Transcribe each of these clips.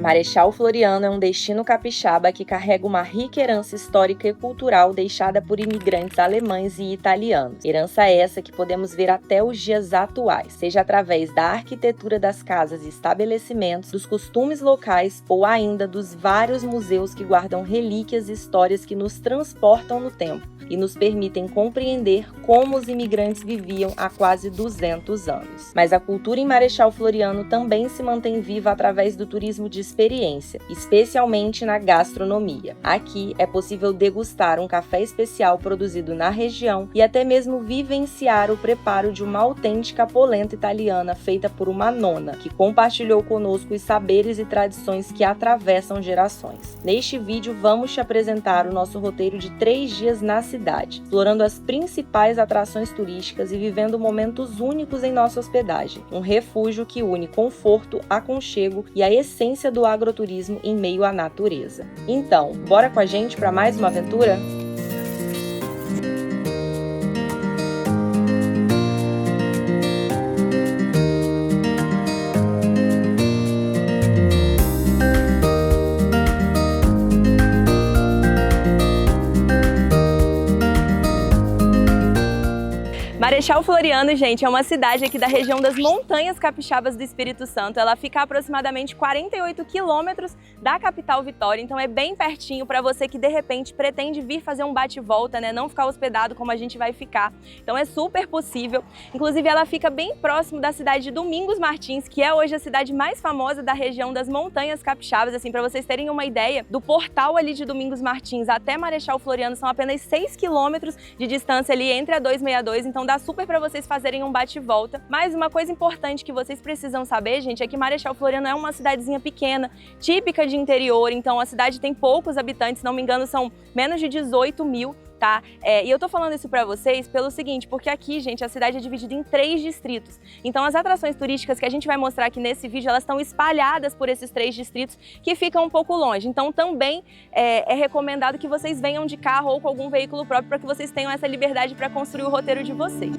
Marechal Floriano é um destino capixaba que carrega uma rica herança histórica e cultural deixada por imigrantes alemães e italianos. Herança essa que podemos ver até os dias atuais, seja através da arquitetura das casas e estabelecimentos, dos costumes locais ou ainda dos vários museus que guardam relíquias e histórias que nos transportam no tempo e nos permitem compreender como os imigrantes viviam há quase 200 anos. Mas a cultura em Marechal Floriano também se mantém viva através do turismo de experiência, especialmente na gastronomia. Aqui é possível degustar um café especial produzido na região e até mesmo vivenciar o preparo de uma autêntica polenta italiana feita por uma nona, que compartilhou conosco os saberes e tradições que atravessam gerações. Neste vídeo, vamos te apresentar o nosso roteiro de 3 dias na cidade, explorando as principais atrações turísticas e vivendo momentos únicos em nossa hospedagem. Um refúgio que une conforto, aconchego e a essência do agroturismo em meio à natureza. Então, bora com a gente para mais uma aventura? Marechal Floriano, gente, é uma cidade aqui da região das Montanhas Capixabas do Espírito Santo. Ela fica a aproximadamente 48 quilômetros da capital Vitória, então é bem pertinho para você que de repente pretende vir fazer um bate-volta, né? Não ficar hospedado como a gente vai ficar. Então é super possível. Inclusive ela fica bem próximo da cidade de Domingos Martins, que é hoje a cidade mais famosa da região das Montanhas Capixabas. Assim, para vocês terem uma ideia, do portal ali de Domingos Martins até Marechal Floriano são apenas 6 quilômetros de distância ali entre a 262, então dá super para vocês fazerem um bate-volta. Mas uma coisa importante que vocês precisam saber, gente, é que Marechal Floriano é uma cidadezinha pequena, típica de interior, então a cidade tem poucos habitantes, se não me engano são menos de 18 mil, tá? E eu tô falando isso pra vocês pelo seguinte, porque aqui, gente, a cidade é dividida em 3 distritos. Então as atrações turísticas que a gente vai mostrar aqui nesse vídeo, elas estão espalhadas por esses 3 distritos que ficam um pouco longe. Então também é recomendado que vocês venham de carro ou com algum veículo próprio para que vocês tenham essa liberdade para construir o roteiro de vocês.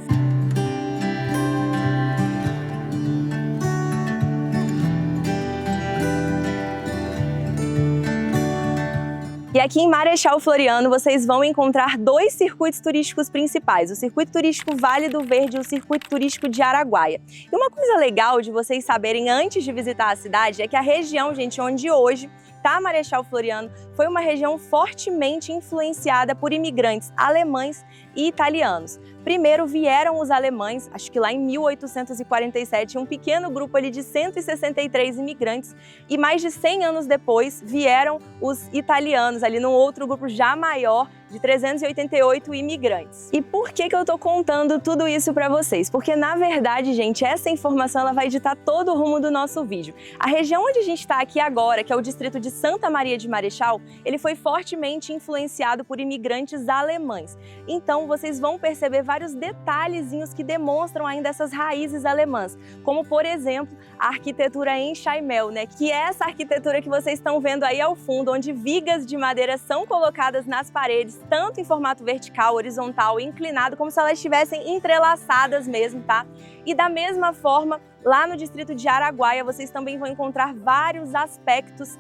E aqui em Marechal Floriano vocês vão encontrar 2 circuitos turísticos principais, o Circuito Turístico Vale do Verde e o Circuito Turístico de Araguaia. E uma coisa legal de vocês saberem antes de visitar a cidade é que a região, gente, onde hoje está Marechal Floriano, foi uma região fortemente influenciada por imigrantes alemães e italianos. Primeiro vieram os alemães, acho que lá em 1847, um pequeno grupo ali de 163 imigrantes, e mais de 100 anos depois vieram os italianos, ali num outro grupo já maior, de 388 imigrantes. E por que eu tô contando tudo isso para vocês? Porque na verdade, gente, essa informação ela vai ditar todo o rumo do nosso vídeo. A região onde a gente está aqui agora, que é o distrito de Santa Maria de Marechal, ele foi fortemente influenciado por imigrantes alemães. Então vocês vão perceber vários detalhezinhos que demonstram ainda essas raízes alemãs, como por exemplo, a arquitetura em Chaimel, né? Que é essa arquitetura que vocês estão vendo aí ao fundo, onde vigas de madeira são colocadas nas paredes, tanto em formato vertical, horizontal e inclinado, como se elas estivessem entrelaçadas mesmo, tá? E da mesma forma, lá no distrito de Araguaia, vocês também vão encontrar vários aspectos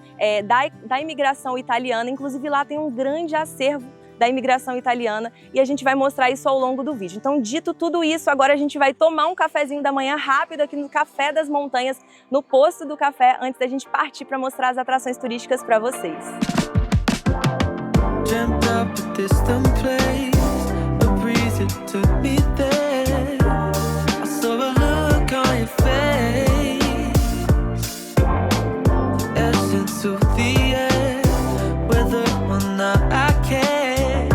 da imigração italiana, inclusive lá tem um grande acervo da imigração italiana e a gente vai mostrar isso ao longo do vídeo. Então, dito tudo isso, agora a gente vai tomar um cafezinho da manhã rápido aqui no Café das Montanhas, no posto do café, antes da gente partir para mostrar as atrações turísticas para vocês. Dreamt up a distant place, a breeze it took me there. I saw a look on your face, essence of the air, whether or not I care.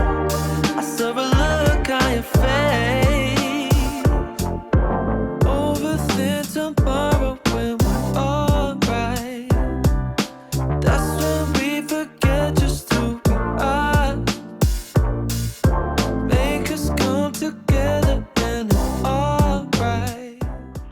I saw a look on your face, overthink tomorrow when we're alright. That's when we forget just who we are.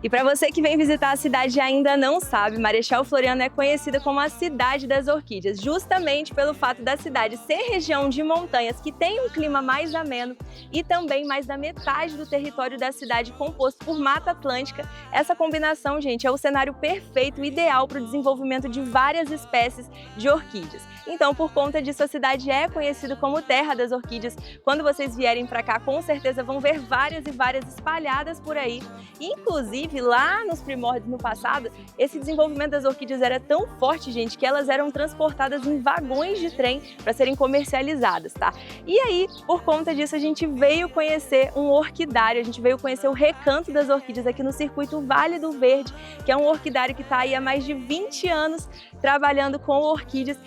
E para você que vem visitar a cidade e ainda não sabe, Marechal Floriano é conhecida como a cidade das orquídeas, justamente pelo fato da cidade ser região de montanhas que tem um clima mais ameno e também mais da metade do território da cidade composto por Mata Atlântica. Essa combinação, gente, é o cenário perfeito, ideal para o desenvolvimento de várias espécies de orquídeas. Então, por conta disso, a cidade é conhecida como Terra das Orquídeas. Quando vocês vierem para cá, com certeza vão ver várias e várias espalhadas por aí. Inclusive, lá nos primórdios, no passado, esse desenvolvimento das orquídeas era tão forte, gente, que elas eram transportadas em vagões de trem para serem comercializadas, tá? E aí, por conta disso, a gente veio conhecer um orquidário, a gente veio conhecer o Recanto das Orquídeas aqui no circuito Vale do Verde, que é um orquidário que está aí há mais de 20 anos trabalhando com orquídeas.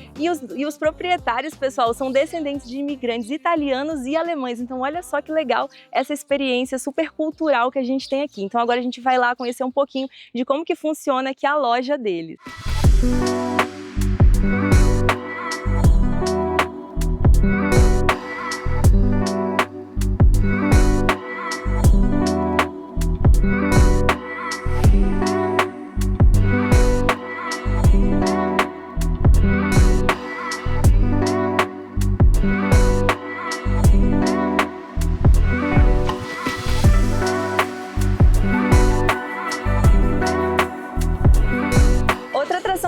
E os proprietários, pessoal, são descendentes de imigrantes italianos e alemães. Então, olha só que legal essa experiência super cultural que a gente tem aqui. Então, agora a gente vai lá conhecer um pouquinho de como que funciona aqui a loja deles.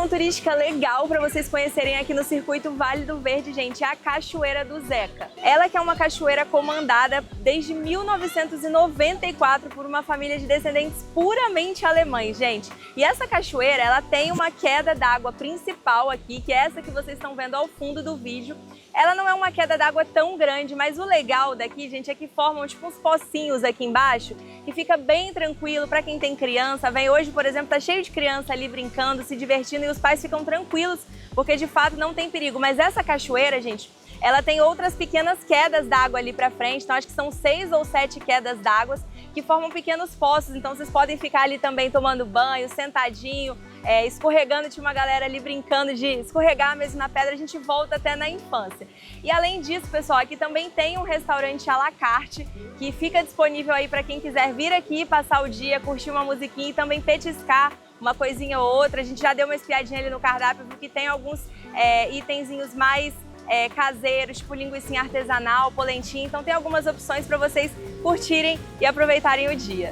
Turística legal para vocês conhecerem aqui no circuito Vale do Verde, gente, é a Cachoeira do Zeca. Ela que é uma cachoeira comandada desde 1994 por uma família de descendentes puramente alemães, gente. E essa cachoeira, ela tem uma queda d'água principal aqui, que é essa que vocês estão vendo ao fundo do vídeo. Ela não é uma queda d'água tão grande, mas o legal daqui, gente, é que formam tipo uns pocinhos aqui embaixo, que fica bem tranquilo para quem tem criança. Vem hoje, por exemplo, tá cheio de criança ali brincando, se divertindo e os pais ficam tranquilos, porque de fato não tem perigo. Mas essa cachoeira, gente, ela tem outras pequenas quedas d'água ali pra frente, então acho que são 6 ou 7 quedas d'água que formam pequenos poços, então vocês podem ficar ali também tomando banho, sentadinho, escorregando. Tinha uma galera ali brincando de escorregar mesmo na pedra, a gente volta até na infância. E além disso, pessoal, aqui também tem um restaurante à la carte, que fica disponível aí para quem quiser vir aqui, passar o dia, curtir uma musiquinha e também petiscar uma coisinha ou outra. A gente já deu uma espiadinha ali no cardápio, porque tem alguns itenzinhos mais caseiros, tipo linguiça artesanal, polentinha, então tem algumas opções para vocês curtirem e aproveitarem o dia.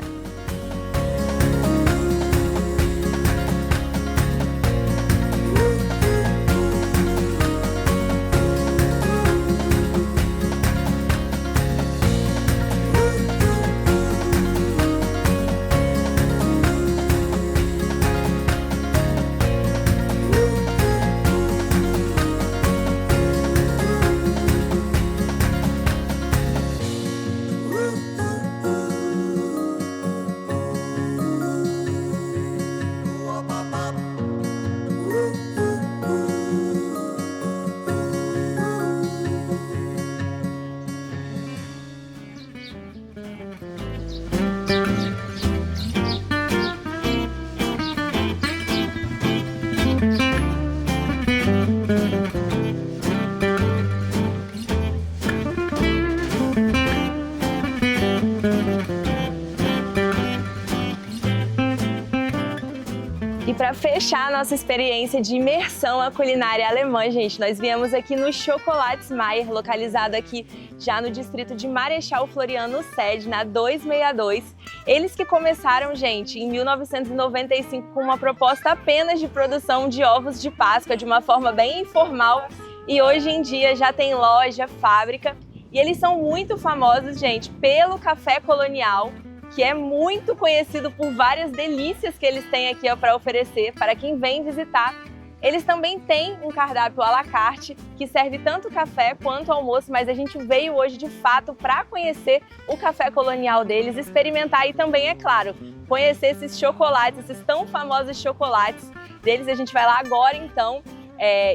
E para fechar a nossa experiência de imersão à culinária alemã, gente, nós viemos aqui no Chocolates Mayer, localizado aqui já no distrito de Marechal Floriano, sede na 262. Eles que começaram, gente, em 1995 com uma proposta apenas de produção de ovos de Páscoa de uma forma bem informal, e hoje em dia já tem loja, fábrica, e eles são muito famosos, gente, pelo café colonial, que é muito conhecido por várias delícias que eles têm aqui para oferecer para quem vem visitar. Eles também têm um cardápio à la carte, que serve tanto café quanto almoço, mas a gente veio hoje de fato para conhecer o café colonial deles, experimentar e também, é claro, conhecer esses chocolates, esses tão famosos chocolates deles. A gente vai lá agora então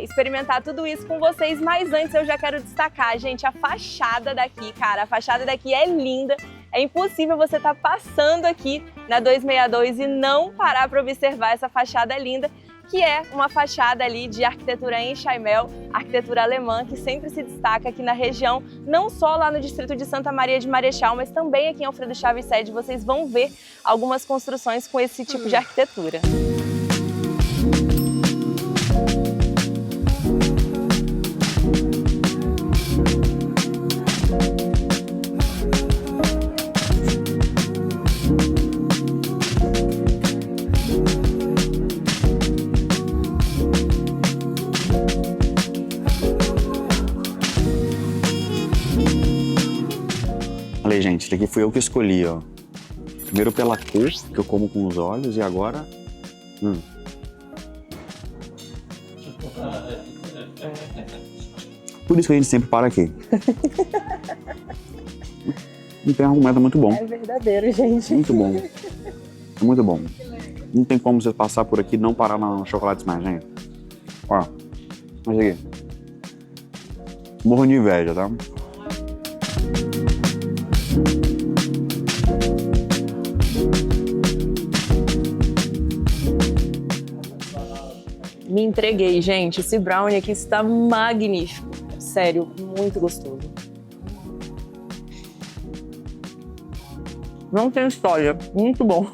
experimentar tudo isso com vocês, mas antes eu já quero destacar, gente, a fachada daqui, cara, a fachada daqui é linda. É impossível você estar passando aqui na 262 e não parar para observar essa fachada linda, que é uma fachada ali de arquitetura em Chaimel, arquitetura alemã, que sempre se destaca aqui na região, não só lá no distrito de Santa Maria de Marechal, mas também aqui em Alfredo Chaves Sede, vocês vão ver algumas construções com esse tipo de arquitetura. Falei, gente, isso aqui fui eu que escolhi, ó. Primeiro pela cor, que eu como com os olhos, e agora... Por isso que a gente sempre para aqui. Não tem argumento, é muito bom. É verdadeiro, gente. Muito bom. É muito bom. Não tem como você passar por aqui e não parar no Chocolate Smash, gente. Ó, olha aqui. Morro de inveja, tá? Me entreguei, gente. Esse brownie aqui está magnífico. Sério, muito gostoso. Não tem história. Muito bom.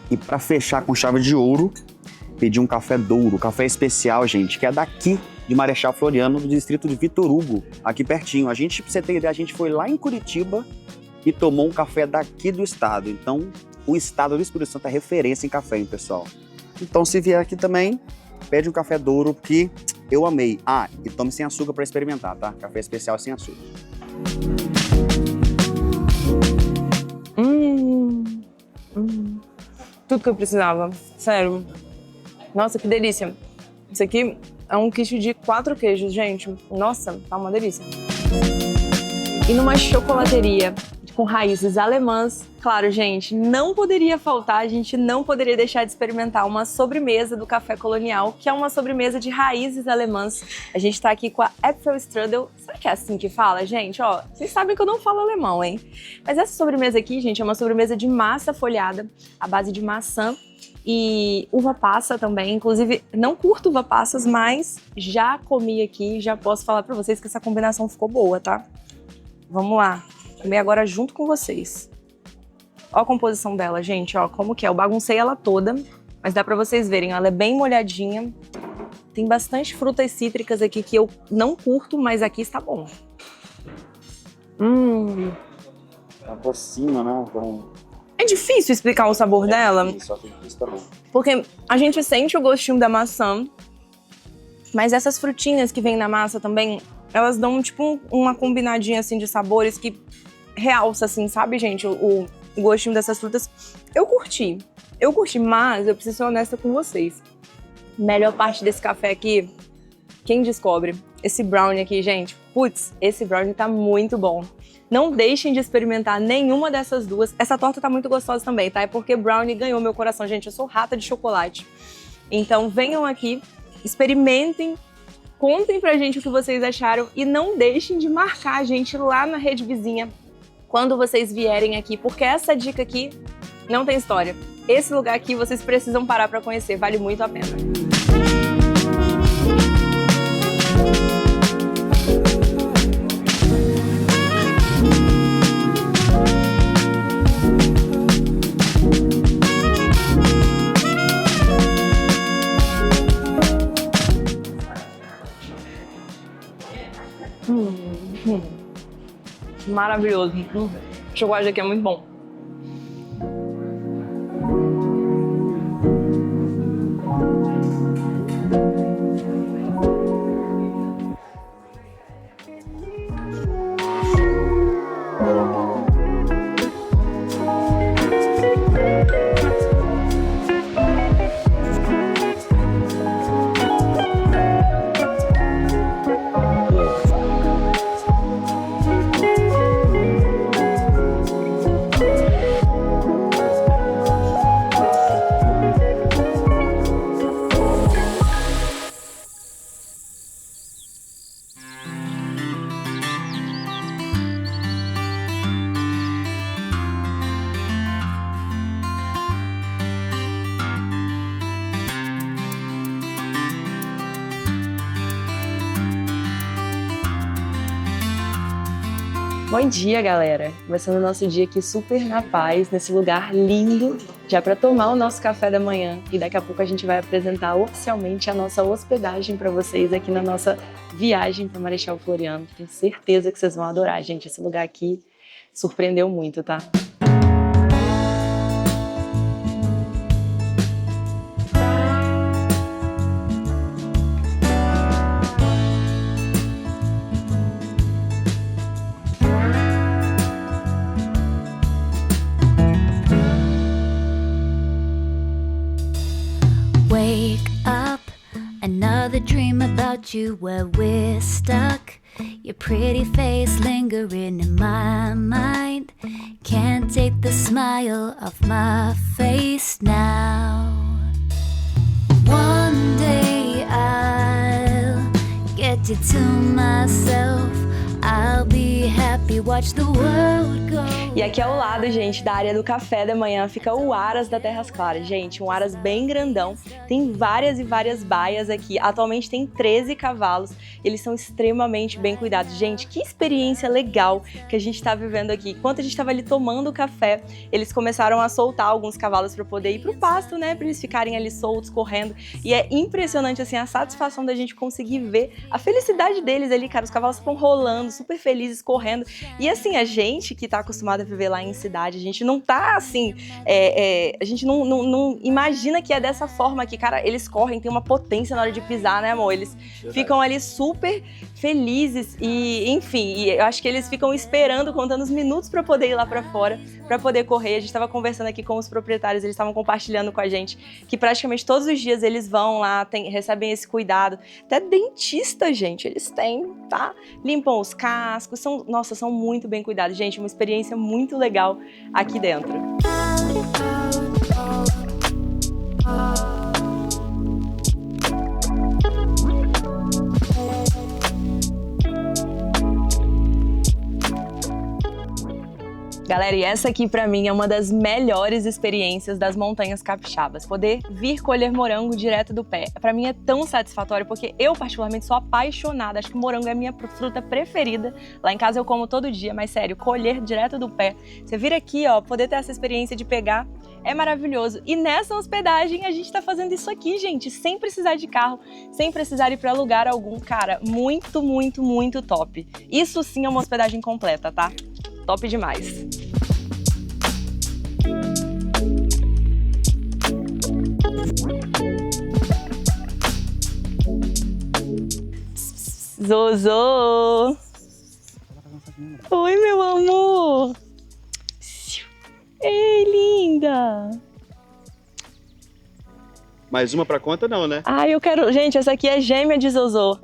E para fechar com chave de ouro, pedi um café Douro, café especial, gente, que é daqui de Marechal Floriano, do distrito de Vitor Hugo, aqui pertinho. A gente, pra você ter ideia, a gente foi lá em Curitiba e tomou um café daqui do estado. Então, o estado do Espírito Santo é referência em café, hein, pessoal? Então, se vier aqui também, pede um café Douro, que eu amei. Ah, e tome sem açúcar para experimentar, tá? Café especial sem açúcar. Tudo que eu precisava. Sério. Nossa, que delícia. Isso aqui é um quiche de 4 queijos, gente. Nossa, tá uma delícia. E numa chocolateria com raízes alemãs, claro, gente, não poderia faltar, a gente não poderia deixar de experimentar uma sobremesa do Café Colonial, que é uma sobremesa de raízes alemãs. A gente tá aqui com a Äpfelstrudel. Será que é assim que fala, gente? Ó, vocês sabem que eu não falo alemão, hein? Mas essa sobremesa aqui, gente, é uma sobremesa de massa folhada, à base de maçã e uva passa também. Inclusive, não curto uva passas, mas já comi aqui, já posso falar pra vocês que essa combinação ficou boa, tá? Vamos lá, comer agora junto com vocês. Ó a composição dela, gente, ó, como que é. Eu baguncei ela toda, mas dá pra vocês verem, ó, ela é bem molhadinha. Tem bastante frutas cítricas aqui que eu não curto, mas aqui está bom. Tá por cima, né? Então... É difícil explicar o sabor dela, Só que isso tá bom. porque a gente sente o gostinho da maçã, mas essas frutinhas que vem na massa também, elas dão tipo uma combinadinha assim de sabores que realça assim, sabe, gente, o gostinho dessas frutas. Eu curti, mas eu preciso ser honesta com vocês. Melhor parte desse café aqui, quem descobre? Esse brownie aqui, gente. Putz, esse brownie tá muito bom. Não deixem de experimentar nenhuma dessas duas. Essa torta tá muito gostosa também, tá? É porque brownie ganhou meu coração, gente. Eu sou rata de chocolate. Então venham aqui, experimentem, contem pra gente o que vocês acharam e não deixem de marcar a gente lá na rede vizinha quando vocês vierem aqui, porque essa dica aqui não tem história. Esse lugar aqui vocês precisam parar pra conhecer, vale muito a pena. Maravilhoso. O chocolate aqui é muito bom. Bom dia, galera! Começando o nosso dia aqui super na paz, nesse lugar lindo, já para tomar o nosso café da manhã. E daqui a pouco a gente vai apresentar oficialmente a nossa hospedagem para vocês aqui na nossa viagem para Marechal Floriano. Tenho certeza que vocês vão adorar, gente. Esse lugar aqui surpreendeu muito, tá? Wake up, another dream about you where we're stuck. Your pretty face lingering in my mind. Can't take the smile off my face now. One day I'll get you to myself. I'll be happy, watch the world go. E aqui ao lado, gente, da área do café da manhã, fica o Aras da Terras Claras. Gente, um Aras bem grandão. Tem várias e várias baias aqui. Atualmente tem 13 cavalos. Eles são extremamente bem cuidados. Gente, que experiência legal que a gente tá vivendo aqui. Enquanto a gente tava ali tomando café, eles começaram a soltar alguns cavalos para poder ir pro pasto, né? Pra eles ficarem ali soltos, correndo. E é impressionante, assim, a satisfação da gente conseguir ver a felicidade deles ali, cara. Os cavalos ficam rolando, super felizes, correndo. E assim, a gente que tá acostumado a viver lá em cidade, a gente não tá assim, a gente não imagina que é dessa forma que, cara, eles correm, tem uma potência na hora de pisar, né, amor? Eles ficam ali super felizes e, enfim, e eu acho que eles ficam esperando, contando os minutos para poder ir lá para fora, para poder correr. A gente tava conversando aqui com os proprietários, eles estavam compartilhando com a gente que praticamente todos os dias eles vão lá, recebem esse cuidado. Até dentista, gente, eles têm, tá? Limpam os cascos, são muito bem cuidados. Gente, uma experiência muito legal aqui dentro. Galera, e essa aqui pra mim é uma das melhores experiências das montanhas capixabas. Poder vir colher morango direto do pé. Pra mim é tão satisfatório, porque eu particularmente sou apaixonada. Acho que morango é a minha fruta preferida. Lá em casa eu como todo dia, mas sério, colher direto do pé. Você vir aqui, ó, poder ter essa experiência de pegar é maravilhoso. E nessa hospedagem a gente tá fazendo isso aqui, gente, sem precisar de carro, sem precisar ir pra lugar algum. Cara, muito, muito, muito top. Isso sim é uma hospedagem completa, tá? Top demais. Zozo! Oi, meu amor! Ei, linda! Mais uma pra conta não, né? Ah, eu quero... Gente, essa aqui é gêmea de Zozo.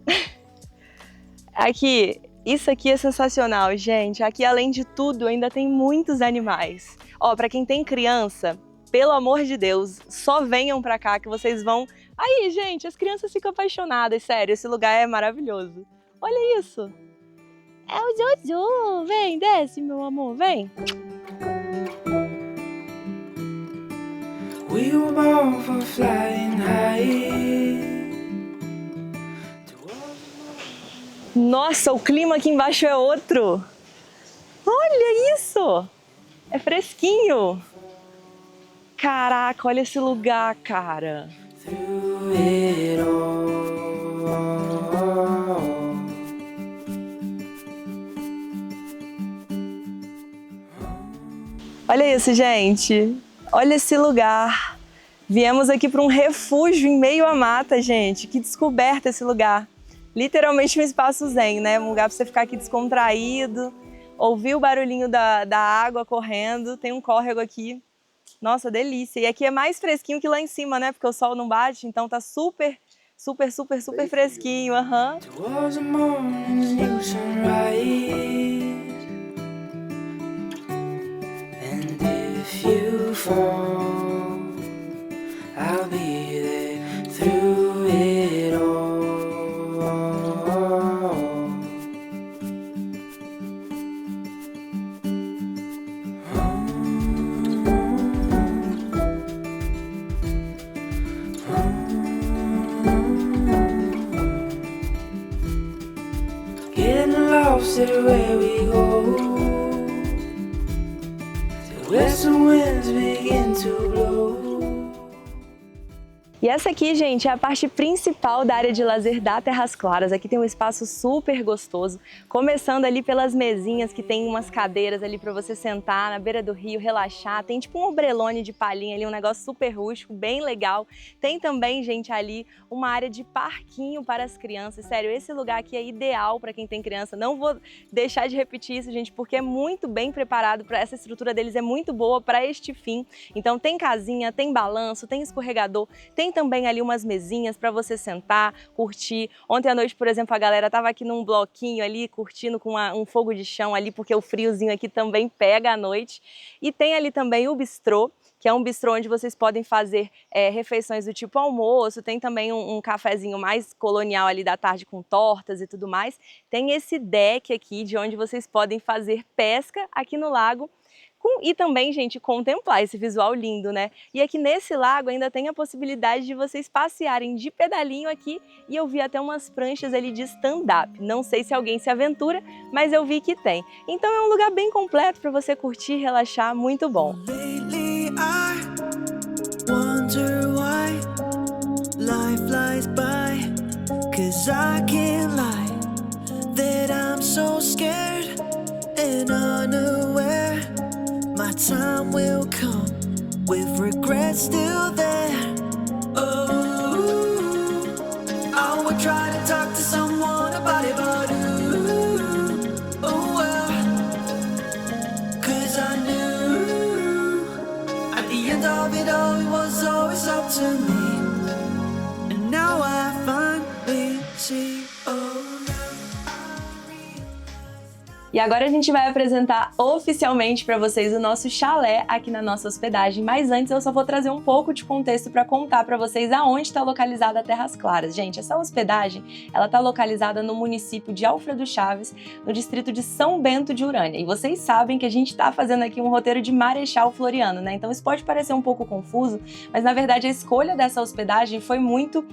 Aqui, isso aqui é sensacional, gente. Aqui, além de tudo, ainda tem muitos animais. Ó, pra quem tem criança, pelo amor de Deus, só venham pra cá que vocês vão... Aí, gente, as crianças ficam apaixonadas, sério, esse lugar é maravilhoso. Olha isso! É o Zozo! Vem, desce, meu amor, vem! We were born for flying high. Nossa, o clima aqui embaixo é outro! Olha isso! É fresquinho! Caraca, olha esse lugar, cara! Through it all. Olha isso, gente! Olha esse lugar! Viemos aqui para um refúgio em meio à mata, gente! Que descoberta esse lugar! Literalmente um espaço zen, né? Um lugar para você ficar aqui descontraído, ouvir o barulhinho da água correndo. Tem um córrego aqui. Nossa, delícia! E aqui é mais fresquinho que lá em cima, né? Porque o sol não bate, então tá super fresquinho. Aham. Towards the morning's new sunrise. And if you fall, I'll be there through it all. Getting lost everywhere we go. west winds begin to blow. E essa aqui, gente, é a parte principal da área de lazer da Terras Claras. Aqui tem um espaço super gostoso, começando ali pelas mesinhas que tem umas cadeiras ali para você sentar na beira do rio, relaxar. Tem tipo um ombrelone de palhinha ali, um negócio super rústico, bem legal. Tem também, gente, ali uma área de parquinho para as crianças. Sério, esse lugar aqui é ideal para quem tem criança. Não vou deixar de repetir isso, gente, porque é muito bem preparado para essa estrutura deles, é muito boa para este fim. Então tem casinha, tem balanço, tem escorregador, tem também ali umas mesinhas para você sentar, curtir. Ontem à noite, por exemplo, a galera tava aqui num bloquinho ali, curtindo com um fogo de chão ali, porque o friozinho aqui também pega à noite. E tem ali também o bistrô, que é um bistrô onde vocês podem fazer refeições do tipo almoço, tem também um cafezinho mais colonial ali da tarde com tortas e tudo mais. Tem esse deck aqui de onde vocês podem fazer pesca aqui no lago. E também, gente, contemplar esse visual lindo, né? E aqui nesse lago ainda tem a possibilidade de vocês passearem de pedalinho aqui e eu vi até umas pranchas ali de stand-up. Não sei se alguém se aventura, mas eu vi que tem. Então é um lugar bem completo para você curtir, relaxar, muito bom. Lately I wonder why life flies by, 'cause I can't lie that I'm so scared and unaware. My time will come with regret still there. Oh, I would try to talk to someone about it, but oh well, 'cause I knew at the end of it all it was always up to me, and now I finally see. E agora a gente vai apresentar oficialmente para vocês o nosso chalé aqui na nossa hospedagem, mas antes eu só vou trazer um pouco de contexto para contar para vocês aonde está localizada a Terras Claras. Gente, essa hospedagem, ela está localizada no município de Alfredo Chaves, no distrito de São Bento de Urânia. E vocês sabem que a gente está fazendo aqui um roteiro de Marechal Floriano, né? Então isso pode parecer um pouco confuso, mas na verdade a escolha dessa hospedagem foi muito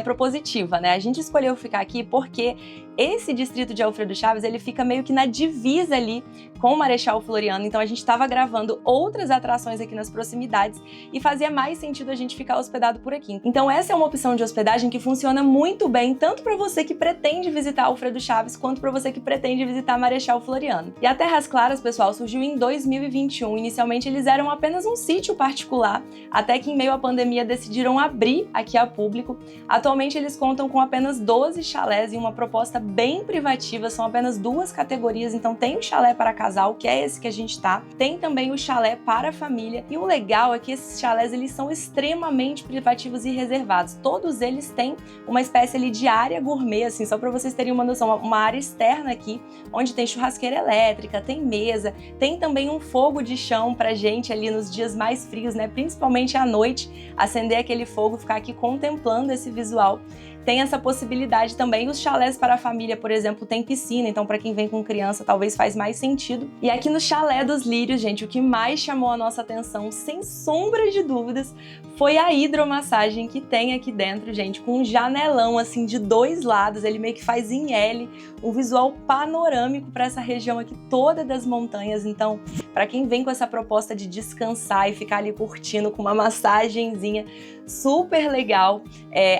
propositiva, né? A gente escolheu ficar aqui porque esse distrito de Alfredo Chaves, ele fica meio que na divisa ali com o Marechal Floriano, então a gente estava gravando outras atrações aqui nas proximidades e fazia mais sentido a gente ficar hospedado por aqui. Então essa é uma opção de hospedagem que funciona muito bem, tanto para você que pretende visitar Alfredo Chaves, quanto para você que pretende visitar Marechal Floriano. E a Terras Claras, pessoal, surgiu em 2021. Inicialmente eles eram apenas um sítio particular, até que em meio à pandemia decidiram abrir aqui a público. Atualmente eles contam com apenas 12 chalés e uma proposta bem privativa, são apenas 2 categorias, então tem o chalé para casal, que é esse que a gente tá, tem também o chalé para família, e o legal é que esses chalés, eles são extremamente privativos e reservados, todos eles têm uma espécie ali de área gourmet, assim, só para vocês terem uma noção, uma área externa aqui, onde tem churrasqueira elétrica, tem mesa, tem também um fogo de chão pra gente ali nos dias mais frios, né, principalmente à noite, acender aquele fogo, ficar aqui contemplando esse visual. Tem essa possibilidade também. Os chalés para a família, por exemplo, tem piscina, então para quem vem com criança talvez faz mais sentido. E aqui no Chalé dos Lírios, gente, o que mais chamou a nossa atenção, sem sombra de dúvidas, foi a hidromassagem que tem aqui dentro, gente, com um janelão assim de 2 lados, ele meio que faz em L, um visual panorâmico para essa região aqui toda das montanhas. Então, para quem vem com essa proposta de descansar e ficar ali curtindo com uma massagenzinha, super legal.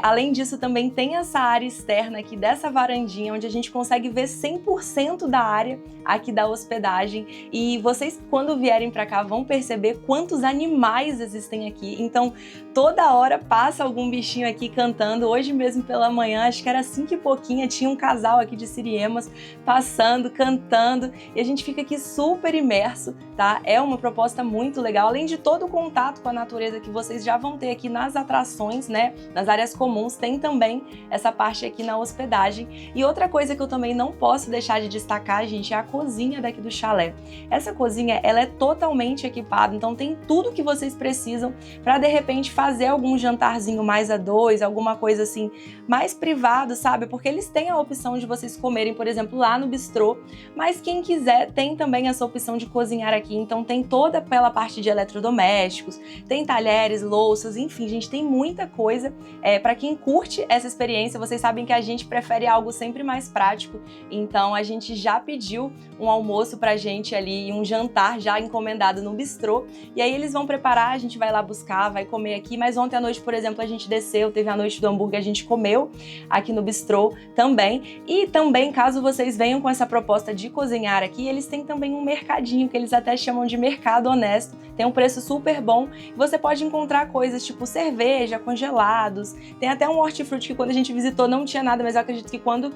Além disso, também tem essa área externa aqui dessa varandinha, onde a gente consegue ver 100% da área aqui da hospedagem. E vocês, quando vierem para cá, vão perceber quantos animais existem aqui. Então, toda hora passa algum bichinho aqui cantando. Hoje mesmo pela manhã, acho que era 5 e pouquinho, tinha um casal aqui de siriemas passando, cantando, e a gente fica aqui super imerso, tá? É uma proposta muito legal, além de todo o contato com a natureza que vocês já vão ter aqui nas atrações, né? Nas áreas comuns, tem também essa parte aqui na hospedagem. E outra coisa que eu também não posso deixar de destacar, gente, é a cozinha daqui do chalé. Essa cozinha, ela é totalmente equipada, então tem tudo que vocês precisam para de repente fazer algum jantarzinho mais a 2, alguma coisa assim, mais privado, sabe? Porque eles têm a opção de vocês comerem, por exemplo, lá no bistrô, mas quem quiser tem também essa opção de cozinhar aqui aqui, então tem toda pela parte de eletrodomésticos, tem talheres, louças, enfim, gente, tem muita coisa. Para quem curte essa experiência, vocês sabem que a gente prefere algo sempre mais prático, então a gente já pediu um almoço pra gente ali e um jantar já encomendado no bistrô, e aí eles vão preparar, a gente vai lá buscar, vai comer aqui, mas ontem à noite, por exemplo, a gente desceu, teve a noite do hambúrguer, a gente comeu aqui no bistrô também, e também, caso vocês venham com essa proposta de cozinhar aqui, eles têm também um mercadinho, que eles até chamam de mercado honesto, tem um preço super bom, e você pode encontrar coisas tipo cerveja, congelados, tem até um hortifruti que quando a gente visitou não tinha nada, mas eu acredito que quando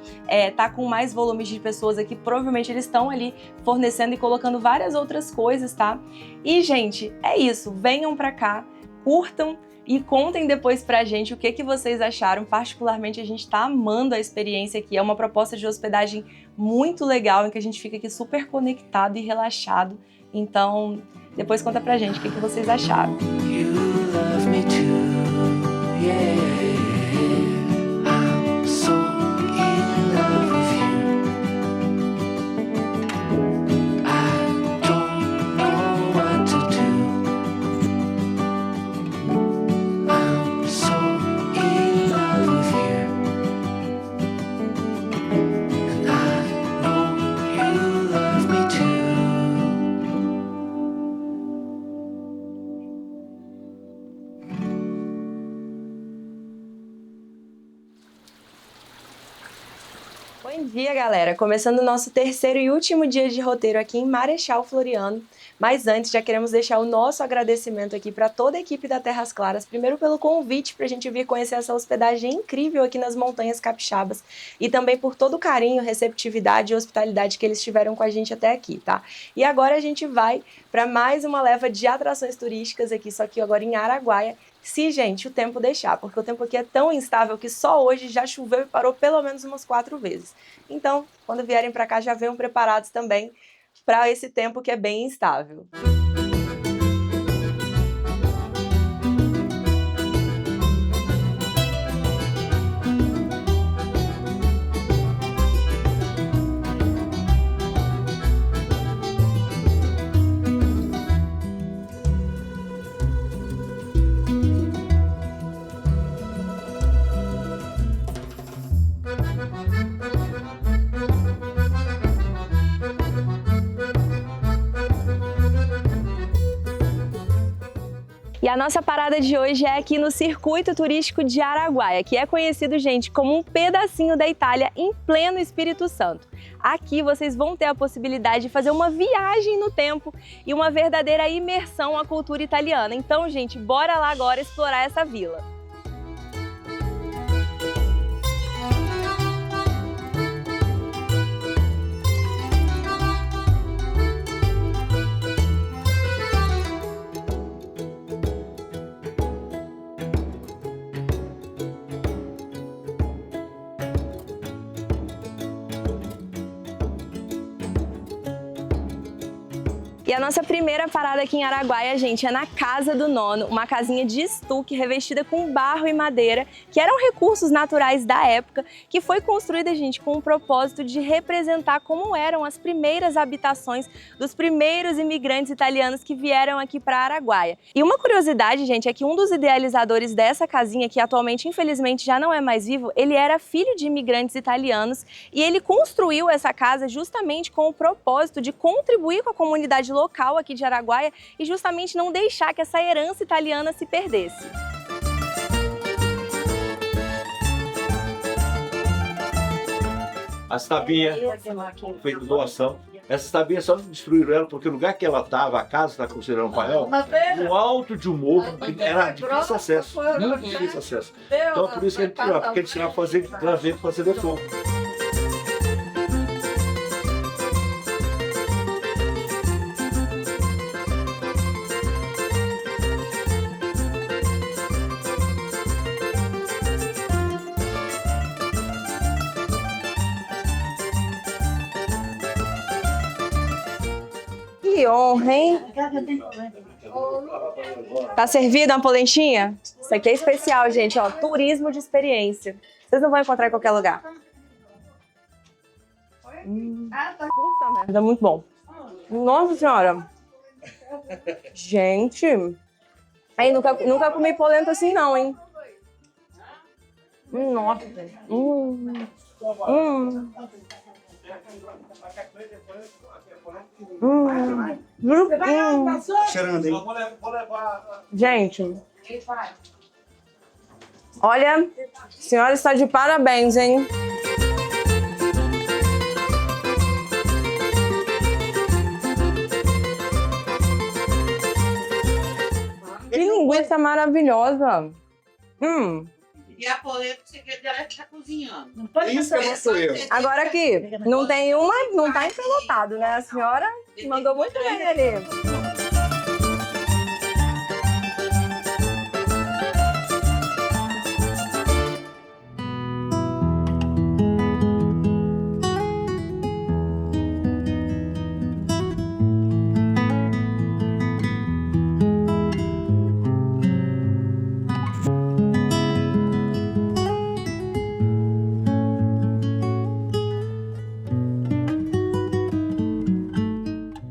tá com mais volumes de pessoas aqui, provavelmente eles estão ali fornecendo e colocando várias outras coisas, tá? E, gente, é isso, venham pra cá, curtam, e contem depois pra gente o que vocês acharam. Particularmente, a gente tá amando a experiência aqui. É uma proposta de hospedagem muito legal, em que a gente fica aqui super conectado e relaxado. Então, depois conta pra gente o que vocês acharam. You love me too, yeah. I'm so in love with you. I don't know what to do. I'm so in love with you. And I know you love me too. Bom dia, galera! Começando o nosso terceiro e último dia de roteiro aqui em Marechal Floriano. Mas antes, já queremos deixar o nosso agradecimento aqui para toda a equipe da Terras Claras. Primeiro pelo convite para a gente vir conhecer essa hospedagem incrível aqui nas Montanhas Capixabas. E também por todo o carinho, receptividade e hospitalidade que eles tiveram com a gente até aqui, tá? E agora a gente vai para mais uma leva de atrações turísticas aqui, só que agora em Araguaia. Se, gente, o tempo deixar, porque o tempo aqui é tão instável que só hoje já choveu e parou pelo menos umas 4 vezes. Então, quando vierem para cá, já venham preparados também para esse tempo que é bem instável. E a nossa parada de hoje é aqui no Circuito Turístico de Araguaia, que é conhecido, gente, como um pedacinho da Itália em pleno Espírito Santo. Aqui vocês vão ter a possibilidade de fazer uma viagem no tempo e uma verdadeira imersão à cultura italiana. Então, gente, bora lá agora explorar essa vila. E a nossa primeira parada aqui em Araguaia, gente, é na Casa do Nono, uma casinha de estuque revestida com barro e madeira, que eram recursos naturais da época, que foi construída, gente, com o propósito de representar como eram as primeiras habitações dos primeiros imigrantes italianos que vieram aqui para Araguaia. E uma curiosidade, gente, é que um dos idealizadores dessa casinha, que atualmente, infelizmente, já não é mais vivo, ele era filho de imigrantes italianos e ele construiu essa casa justamente com o propósito de contribuir com a comunidade local aqui de Araguaia e justamente não deixar que essa herança italiana se perdesse. As tabias feito doação. Essas tabias só destruíram ela porque o lugar que ela estava, a casa está considerando um paiol, no alto de um morro, era difícil acesso. Muito difícil acesso. Então por isso que a gente tirou, porque eles tiraram fazer trazer para fazer fogo. Que honra, hein? Tá servida uma polentinha? Isso aqui é especial, gente, ó, turismo de experiência. Vocês não vão encontrar em qualquer lugar. Puta merda, muito bom. Nossa senhora, Gente, aí nunca comi polenta assim não, hein? Nossa. Cheirando, hein? Gente, olha, a senhora está de parabéns, hein? Que linguiça maravilhosa! E a polenta, o segredo dela é que tá cozinhando. Isso que eu sou eu. Agora aqui, não tem uma, não tá empelotado, né? A senhora mandou muito bem ali.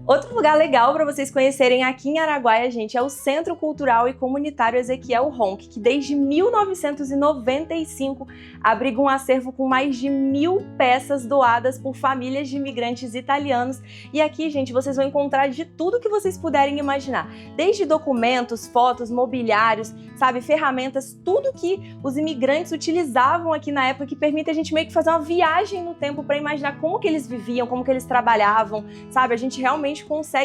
Outro lugar legal para vocês conhecerem aqui em Araguaia, gente, é o Centro Cultural e Comunitário Ezequiel Ronck, que desde 1995 abriga um acervo com mais de 1000 peças doadas por famílias de imigrantes italianos. E aqui, gente, vocês vão encontrar de tudo que vocês puderem imaginar, desde documentos, fotos, mobiliários, sabe, ferramentas, tudo que os imigrantes utilizavam aqui na época, que permite a gente meio que fazer uma viagem no tempo para imaginar como que eles viviam, como que eles trabalhavam, sabe? A gente realmente consegue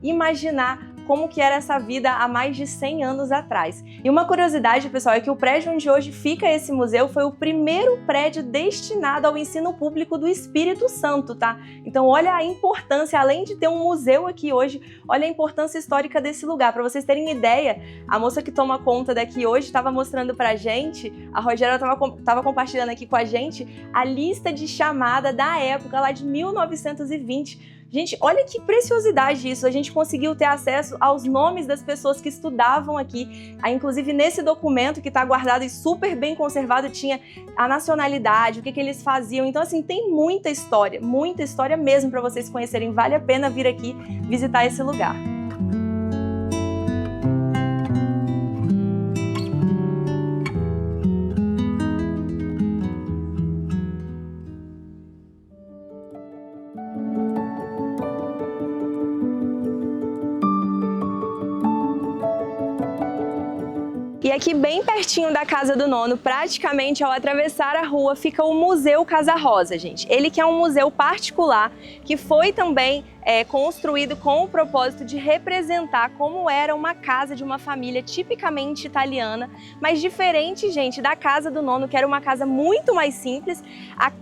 imaginar como que era essa vida há mais de 100 anos atrás. E uma curiosidade, pessoal, é que o prédio onde hoje fica esse museu foi o primeiro prédio destinado ao ensino público do Espírito Santo, tá? Então olha a importância, além de ter um museu aqui hoje, olha a importância histórica desse lugar. Para vocês terem ideia, a moça que toma conta daqui hoje estava mostrando pra gente, a Rogéria estava compartilhando aqui com a gente, a lista de chamada da época, lá de 1920. Gente, olha que preciosidade isso, a gente conseguiu ter acesso aos nomes das pessoas que estudavam aqui. Inclusive nesse documento que está guardado e super bem conservado tinha a nacionalidade, o que eles faziam. Então assim, tem muita história mesmo para vocês conhecerem. Vale a pena vir aqui visitar esse lugar. E aqui bem pertinho da Casa do Nono, praticamente ao atravessar a rua, fica o Museu Casa Rosa, gente. Ele que é um museu particular, que foi também construído com o propósito de representar como era uma casa de uma família tipicamente italiana, mas diferente, gente, da Casa do Nono, que era uma casa muito mais simples.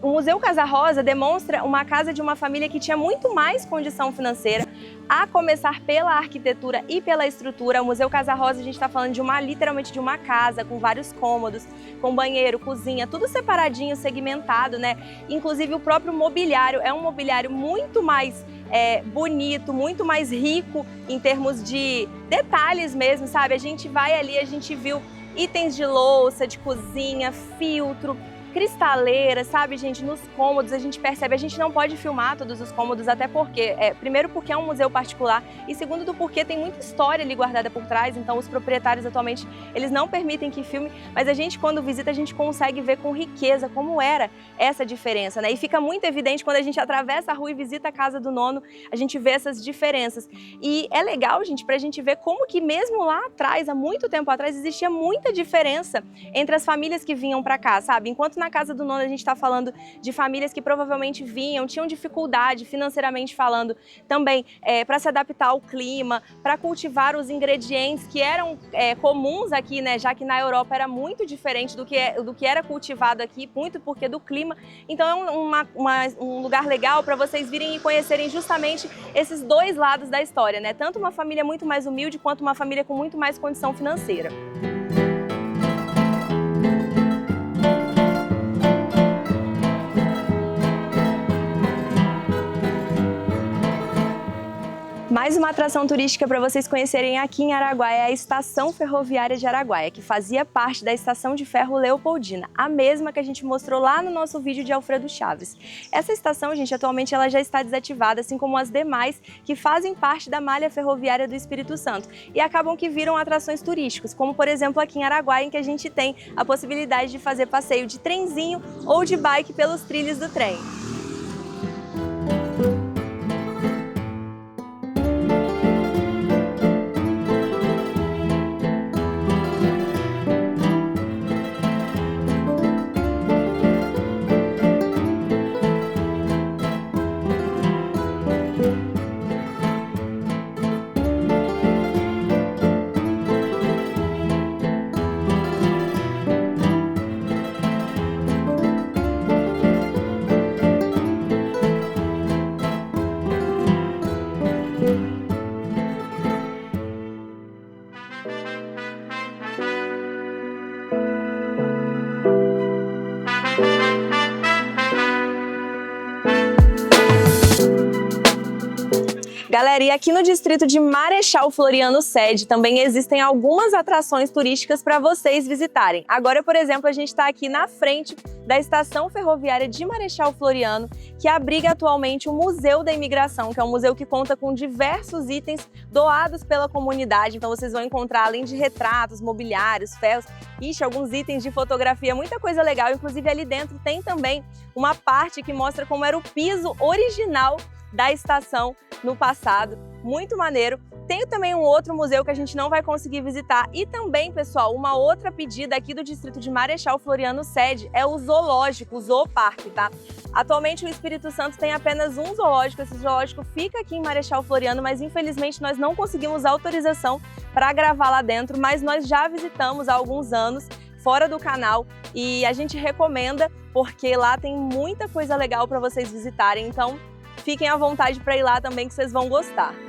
O Museu Casa Rosa demonstra uma casa de uma família que tinha muito mais condição financeira, a começar pela arquitetura e pela estrutura. O Museu Casa Rosa, a gente está falando de literalmente de uma casa com vários cômodos, com banheiro, cozinha, tudo separadinho, segmentado, né? Inclusive o próprio mobiliário é um mobiliário muito mais bonito, muito mais rico em termos de detalhes mesmo, sabe? A gente vai ali, a gente viu itens de louça, de cozinha, filtro, cristaleira, sabe, gente? Nos cômodos a gente percebe, a gente não pode filmar todos os cômodos, até porque, primeiro porque é um museu particular e segundo do porquê tem muita história ali guardada por trás, então os proprietários atualmente, eles não permitem que filme, mas a gente quando visita, a gente consegue ver com riqueza como era essa diferença, né? E fica muito evidente quando a gente atravessa a rua e visita a Casa do Nono, a gente vê essas diferenças. E é legal, gente, pra gente ver como que mesmo lá atrás, há muito tempo atrás, existia muita diferença entre as famílias que vinham pra cá, sabe? Enquanto na Casa do Nono a gente está falando de famílias que provavelmente tinham dificuldade financeiramente falando, também para se adaptar ao clima, para cultivar os ingredientes que eram comuns aqui, né? Já que na Europa era muito diferente do que era cultivado aqui, muito porque do clima. Então é um lugar legal para vocês virem e conhecerem justamente esses dois lados da história, né? Tanto uma família muito mais humilde quanto uma família com muito mais condição financeira. Mais uma atração turística para vocês conhecerem aqui em Araguaia é a Estação Ferroviária de Araguaia, que fazia parte da Estação de Ferro Leopoldina, a mesma que a gente mostrou lá no nosso vídeo de Alfredo Chaves. Essa estação, gente, atualmente ela já está desativada, assim como as demais que fazem parte da malha ferroviária do Espírito Santo e acabam que viram atrações turísticas, como por exemplo aqui em Araguaia, em que a gente tem a possibilidade de fazer passeio de trenzinho ou de bike pelos trilhos do trem. Galera, e aqui no distrito de Marechal Floriano Sede também existem algumas atrações turísticas para vocês visitarem. Agora, por exemplo, a gente está aqui na frente da Estação Ferroviária de Marechal Floriano, que abriga atualmente o Museu da Imigração, que é um museu que conta com diversos itens doados pela comunidade. Então vocês vão encontrar, além de retratos, mobiliários, ferros, alguns itens de fotografia, muita coisa legal. Inclusive ali dentro tem também uma parte que mostra como era o piso original da estação no passado, muito maneiro. Tem também um outro museu que a gente não vai conseguir visitar e também, pessoal, uma outra pedida aqui do distrito de Marechal Floriano Sede é o zoológico, o zooparque, tá? Atualmente o Espírito Santo tem apenas um zoológico, esse zoológico fica aqui em Marechal Floriano, mas infelizmente nós não conseguimos autorização para gravar lá dentro, mas nós já visitamos há alguns anos fora do canal e a gente recomenda porque lá tem muita coisa legal para vocês visitarem, então fiquem à vontade para ir lá também que vocês vão gostar.